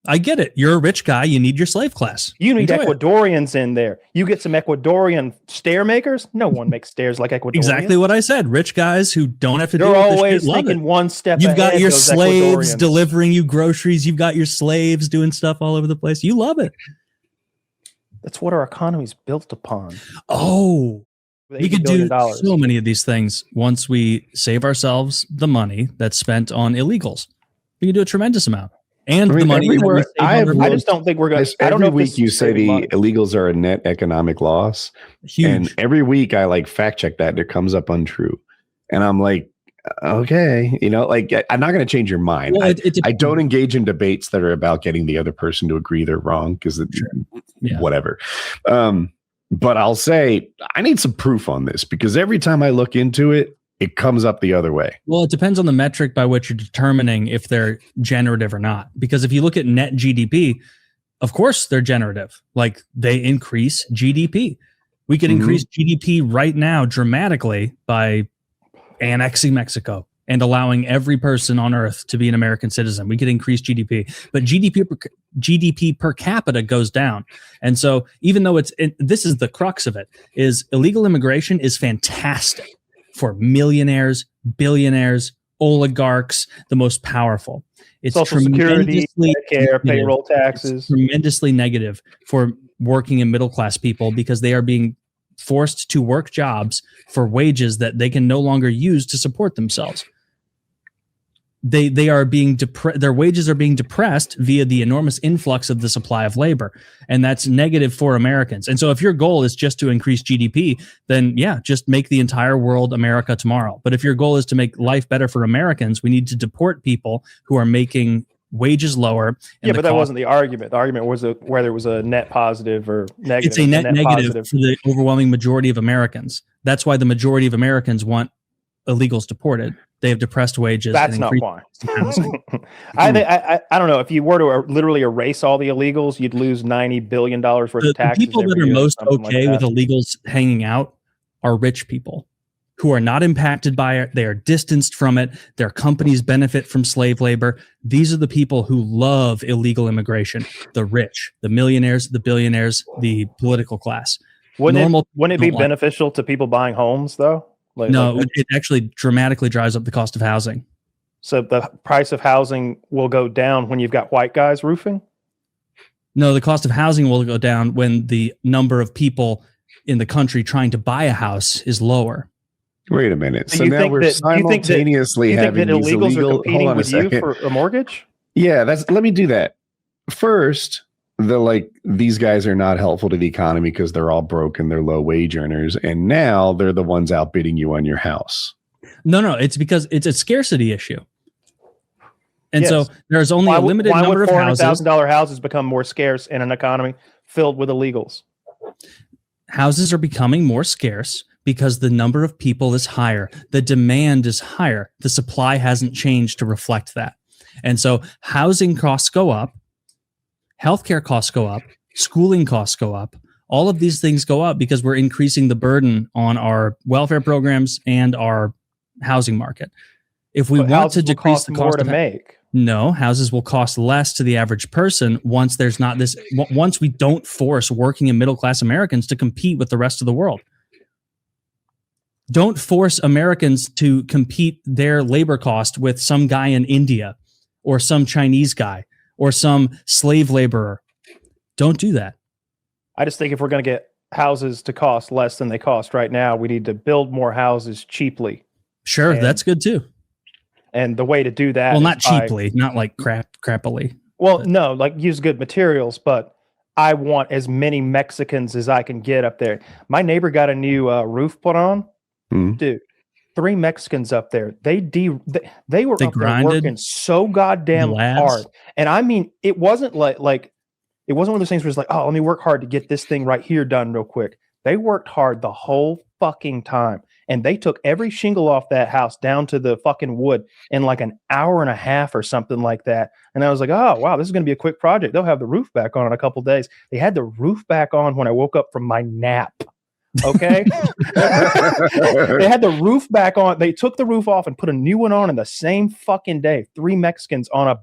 I get it. You're a rich guy. You need your slave class. You need Ecuadorians in there. You get some Ecuadorian stair makers. No one makes stairs like Ecuadorians. Exactly what I said. Rich guys who don't have to They're deal with this always shit, thinking one step You've ahead. got your slaves Ecuadorians. delivering you groceries. You've got your slaves doing stuff all over the place. You love it. That's what our economy's built upon. Oh, we could do $80 so many of these things once we save ourselves the money that's spent on illegals. We can do a tremendous amount. And the money everywhere, I just don't think we're going to. I don't know every if week you say the illegals are a net economic loss. Huge. And every week I like fact check that and it comes up untrue. And I'm like, okay, you know, like I'm not going to change your mind. Well, I don't engage in debates that are about getting the other person to agree they're wrong because whatever. But I'll say I need some proof on this because every time I look into it, it comes up the other way. Well, it depends on the metric by which you're determining if they're generative or not. Because if you look at net GDP, of course they're generative. Like they increase GDP. We could increase GDP right now dramatically by annexing Mexico and allowing every person on earth to be an American citizen. We could increase GDP, but GDP per capita goes down. And so even though this is the crux of it, is illegal immigration is fantastic for millionaires, billionaires, oligarchs, the most powerful. It's Social Security, Medicare, payroll taxes. It's tremendously negative for working and middle class people because they are being forced to work jobs for wages that they can no longer use to support themselves. They are being their wages are being depressed via the enormous influx of the supply of labor, and that's negative for Americans. And so if your goal is just to increase GDP, then just make the entire world America tomorrow. But if your goal is to make life better for Americans, we need to deport people who are making wages lower. And but that wasn't the argument. The argument was whether it was a net positive or negative. It's a net negative for the overwhelming majority of Americans. That's why the majority of Americans want illegals deported. They have depressed wages. That's not why. I don't know. If you were to literally erase all the illegals, you'd lose $90 billion worth of taxes. The people that are most okay with illegals hanging out are rich people who are not impacted by it. They are distanced from it. Their companies benefit from slave labor. These are the people who love illegal immigration. The rich, the millionaires, the billionaires, the political class. Wouldn't it be beneficial to people buying homes, though? It actually dramatically drives up the cost of housing. So the price of housing will go down when you've got white guys roofing? No, the cost of housing will go down when the number of people in the country trying to buy a house is lower. Wait a minute. So now we're simultaneously having these illegals illegal. Are competing with you for a mortgage? Yeah, let me do that. First, these guys are not helpful to the economy because they're all broke and they're low wage earners, and now they're the ones outbidding you on your house. No, it's because it's a scarcity issue, and so there's only a limited number of houses. $400,000 houses become more scarce in an economy filled with illegals. Houses are becoming more scarce because the number of people is higher, the demand is higher, the supply hasn't changed to reflect that, and so housing costs go up. Healthcare costs go up, schooling costs go up. All of these things go up because we're increasing the burden on our welfare programs and our housing market. If we want to decrease the cost no, houses will cost less to the average person once there's not this. Once we don't force working and middle class Americans to compete with the rest of the world. Don't force Americans to compete their labor cost with some guy in India or some Chinese guy or some slave laborer. Don't do that. I just think if we're going to get houses to cost less than they cost right now, we need to build more houses cheaply. Sure, that's good too. And the way to do that, well, not cheaply, not like crappily. Well, no, like use good materials, but I want as many Mexicans as I can get up there. My neighbor got a new roof put on. Dude, 3 Mexicans up there. They were up there working so goddamn hard. And I mean, it wasn't like it wasn't one of those things where it's like, oh, let me work hard to get this thing right here done real quick. They worked hard the whole fucking time. And they took every shingle off that house down to the fucking wood in like an hour and a half or something like that. And I was like, oh, wow, this is going to be a quick project. They'll have the roof back on in a couple of days. They had the roof back on when I woke up from my nap. Okay. They had the roof back on. They took the roof off and put a new one on in the same fucking day. 3 Mexicans on a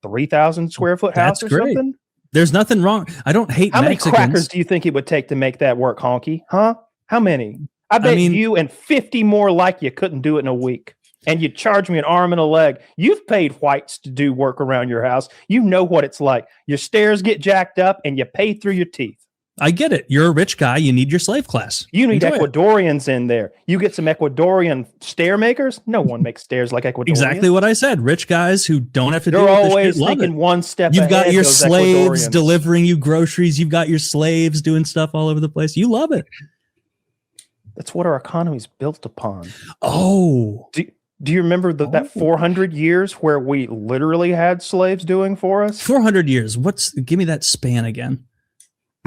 3,000 square foot house or something. There's nothing wrong. I don't hate How Mexicans. many crackers do you think it would take to make that work, honky? Huh? How many? I bet you and 50 more like you couldn't do it in a week. And you charge me an arm and a leg. You've paid whites to do work around your house. You know what it's like. Your stairs get jacked up and you pay through your teeth. I get it. You're a rich guy. You need your slave class. You need Ecuadorians in there. You get some Ecuadorian stair makers. No one makes stairs like Ecuadorians. Exactly what I said. Rich guys who don't have to deal with this shit. They're always thinking one step You've ahead. got your slaves delivering you groceries. You've got your slaves doing stuff all over the place. You love it. That's what our economy is built upon. Oh. Do you remember that 400 years where we literally had slaves doing for us? 400 years. Give me that span again.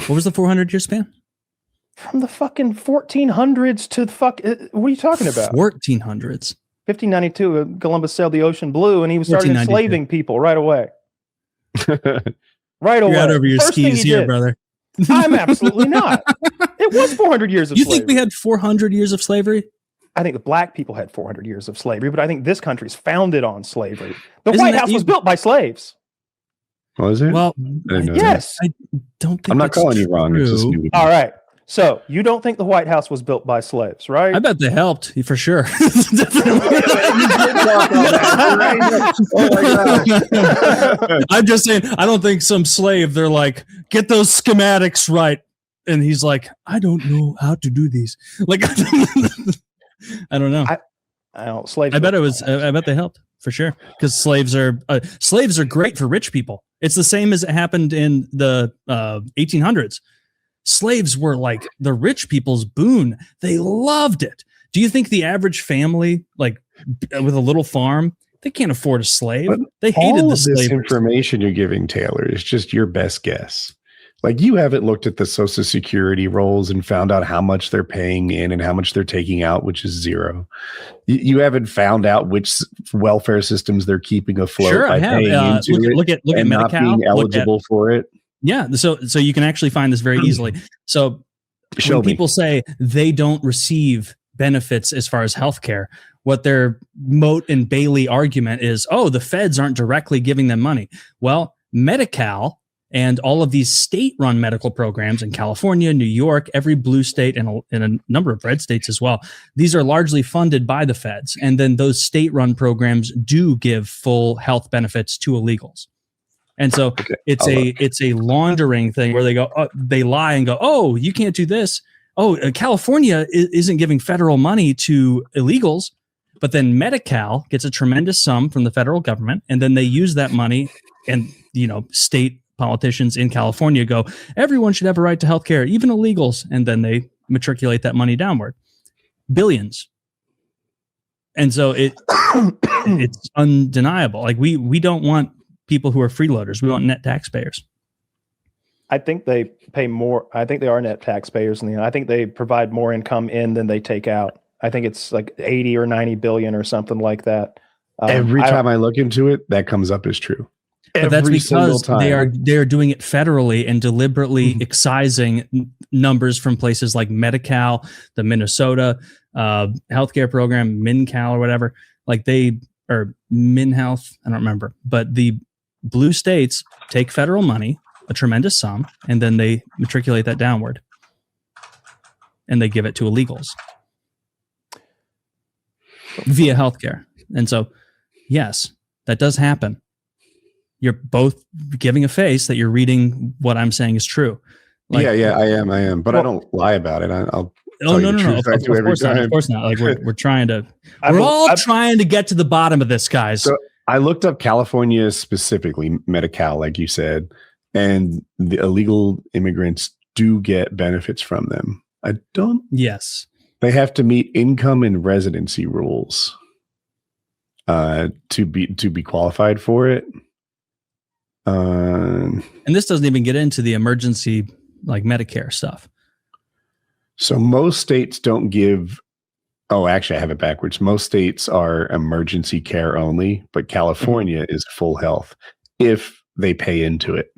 What was the 400-year span? From the fucking 1400s to what are you talking about? 1400s. 1592, Columbus sailed the ocean blue, and he started enslaving people right away. Right away. You're out over your skis here, brother. I'm absolutely not. It was 400 years of slavery. You think we had 400 years of slavery? I think the black people had 400 years of slavery, but I think this country's founded on slavery. The White House was built by slaves. Was it? Well, yes. I don't think I'm not calling you wrong. It's just all right. So you don't think the White House was built by slaves, right? I bet they helped for sure. I'm just saying, I don't think some slave, they're like, get those schematics right. And he's like, I don't know how to do these. Like, I don't know. Slaves. I bet they helped for sure. Because slaves are great for rich people. It's the same as it happened in the 1800s. Slaves were like the rich people's boon. They loved it. Do you think the average family, like with a little farm, they can't afford a slave? But they hated the slave. This information you're giving, Taylor, is just your best guess. Like, you haven't looked at the Social Security rolls and found out how much they're paying in and how much they're taking out, which is zero. You haven't found out which welfare systems they're keeping afloat by paying into look at and Medi-Cal, not being eligible for it. Yeah, so you can actually find this very easily. So when people say they don't receive benefits as far as healthcare, what their Moat and Bailey argument is, the feds aren't directly giving them money. Well, Medi-Cal and all of these state-run medical programs in California, New York, every blue state, and a number of red states as well, these are largely funded by the feds. And then those state-run programs do give full health benefits to illegals. And so it's a laundering thing where they lie and go, you can't do this. California isn't giving federal money to illegals, but then Medi-Cal gets a tremendous sum from the federal government, and then they use that money, and state politicians in California go, everyone should have a right to health care, even illegals, and then they matriculate that money downward. Billions. And so it's undeniable. Like we don't want people who are freeloaders. We want net taxpayers. I think they pay more. I think they are net taxpayers. And I think they provide more income in than they take out. I think it's like 80 or 90 billion or something like that. Every time I look into it, that comes up as true. But that's because they are doing it federally and deliberately excising numbers from places like Medi-Cal, the Minnesota healthcare program, MinCal or whatever. Like or MinHealth, I don't remember. But the blue states take federal money, a tremendous sum, and then they matriculate that downward. And they give it to illegals via healthcare. And so, yes, that does happen. You're both giving a face that you're reading what I'm saying is true. Like, I am. But I don't lie about it. I'll no. Of course not. Like we're trying to. Trying to get to the bottom of this, guys. So I looked up California specifically, Medi-Cal, like you said, and the illegal immigrants do get benefits from them. I don't. Yes. They have to meet income and residency rules to be qualified for it. And this doesn't even get into the emergency like Medicare stuff. So most states don't give. Oh, actually, I have it backwards. Most states are emergency care only, but California is full health if they pay into it.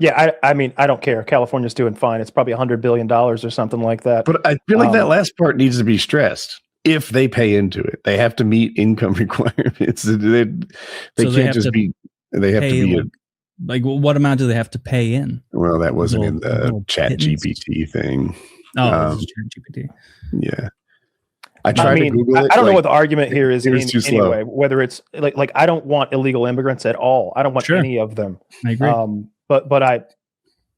Yeah, I mean, I don't care. California's doing fine. It's probably $100 billion or something like that. But I feel like that last part needs to be stressed. if they pay into it. They have to meet income requirements. They can't just be. They have to be. Like, what amount do they have to pay in? Well, that wasn't in the Chat GPT thing. Oh, Chat GPT. Yeah. I tried to Google it. I don't know what the argument here is anyway. Whether it's like I don't want illegal immigrants at all. I don't want any of them. I agree.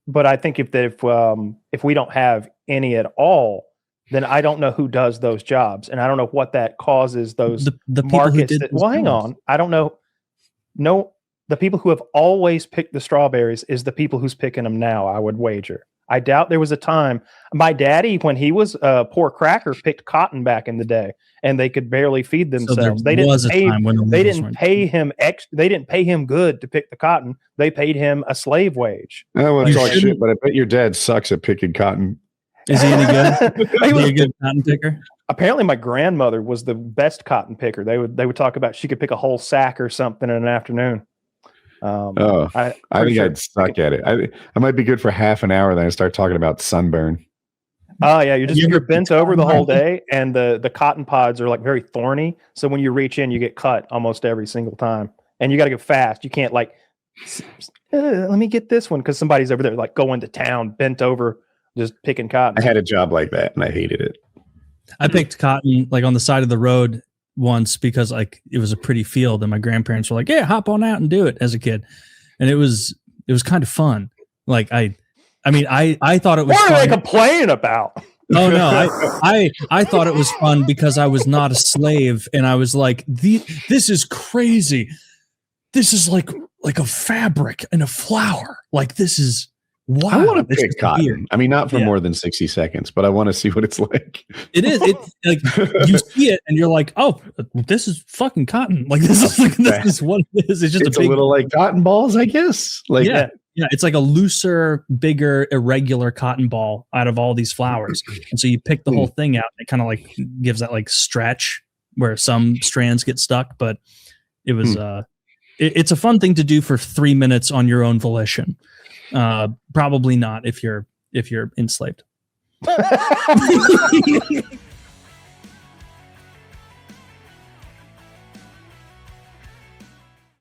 But I think if we don't have any at all, then I don't know who does those jobs, and I don't know what that causes those the markets. Hang on, I don't know. No, the people who have always picked the strawberries is the people who's picking them now. I would wager. I doubt there was a time. My daddy, when he was a poor cracker, picked cotton back in the day, and they could barely feed themselves. So they didn't pay him They didn't pay him good to pick the cotton. They paid him a slave wage. Oh, well, it's all shit, but I bet your dad sucks at picking cotton. Is he any good? Is he a good cotton picker? Apparently, my grandmother was the best cotton picker. They would talk about she could pick a whole sack or something in an afternoon. I think I'd suck at it. I might be good for half an hour, then I start talking about sunburn. Oh yeah, you're bent over the whole day, and the cotton pods are like very thorny. So when you reach in, you get cut almost every single time, and you got to go fast. You can't like, let me get this one because somebody's over there like going to town, bent over, just picking cotton. I had a job like that, and I hated it. I picked cotton like on the side of the road once because like it was a pretty field, and my grandparents were like, "Yeah, hop on out and do it." As a kid, and it was kind of fun. Like I thought it was. What are they complaining about? Oh no, I thought it was fun because I was not a slave, and I was like, this is crazy. This is like a fabric and a flower. Like this is. Wow, I want to pick cotton. Weird. I mean, not for more than 60 seconds, but I want to see what it's like. It is. Like you see it and you're like, oh, this is fucking cotton. Like this is what it is. It's just a little like cotton balls, I guess. Like yeah, it's like a looser, bigger, irregular cotton ball out of all these flowers. And so you pick the whole thing out. And it kind of like gives that like stretch where some strands get stuck. But it was it's a fun thing to do for 3 minutes on your own volition. Probably not if you're enslaved.